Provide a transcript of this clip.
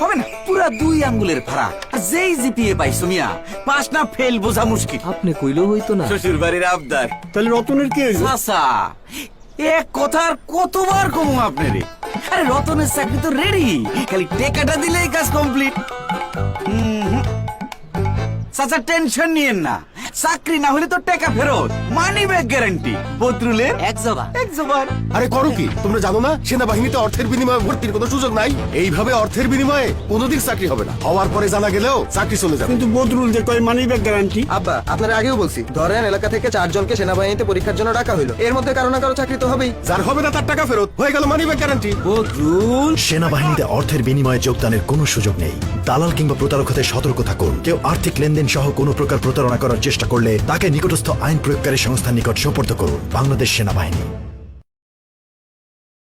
হবে না, পুরা 2 আঙ্গুলের ফাড়া। যেই জিপিএ পাইছো মিয়া, পাস না ফেল বোঝা মুশকিল। আপনি কইলেও হইতো না। শ্বশুর বাড়ির আবদার। তাহলে রতনের কি হইলো? চাচা, এক কথার কতবার কমু আপনারে? আরে রতনের চাকরি তো রেডি, খালি টেকাটা দিলেই কাজ কমপ্লিট। চাচা টেনশন নিয়েন না, চাকরি না হলে তো টাকা ফেরত, মানি ব্যাক গ্যারান্টি। বদরুলের এক জবা। এক জবান। আরে করো কি তোমরা জানো না সেনাবাহিনীতে অর্থের বিনিময়ে ভর্তির কোনো সুযোগ নাই। এইভাবে অর্থের বিনিময়ে কোনোদিন চাকরি হবে না, হওয়ার পরে জানা গেলেও চাকরি চলে যাবে। কিন্তু বদরুল যে কয় মানি ব্যাক গ্যারান্টি। আব্বা আপনার আগেও বলছি, ধরেন এলাকা থেকে 4 জনকে সেনাবাহিনীতে পরীক্ষার জন্য ডাকা হলো, এর মধ্যে কারো না কারো চাকরি তো হবেই। যার হবে না তার টাকা ফেরত হয়ে গেল মানি ব্যাক গ্যারান্টি। বদরুল, সেনাবাহিনীতে অর্থের বিনিময়ে যোগদানের কোনো সুযোগ নেই। দালাল কিংবা প্রতারক হতে সতর্ক থাকুন। কেউ আর্থিক লেনদেন সহ কোনো প্রকার প্রতারণা করার চেষ্টা করলে তাকে নিকটস্থ আইন প্রয়োগকারী সংস্থার নিকট সোপর্দ করুন। বাংলাদেশ সেনাবাহিনী।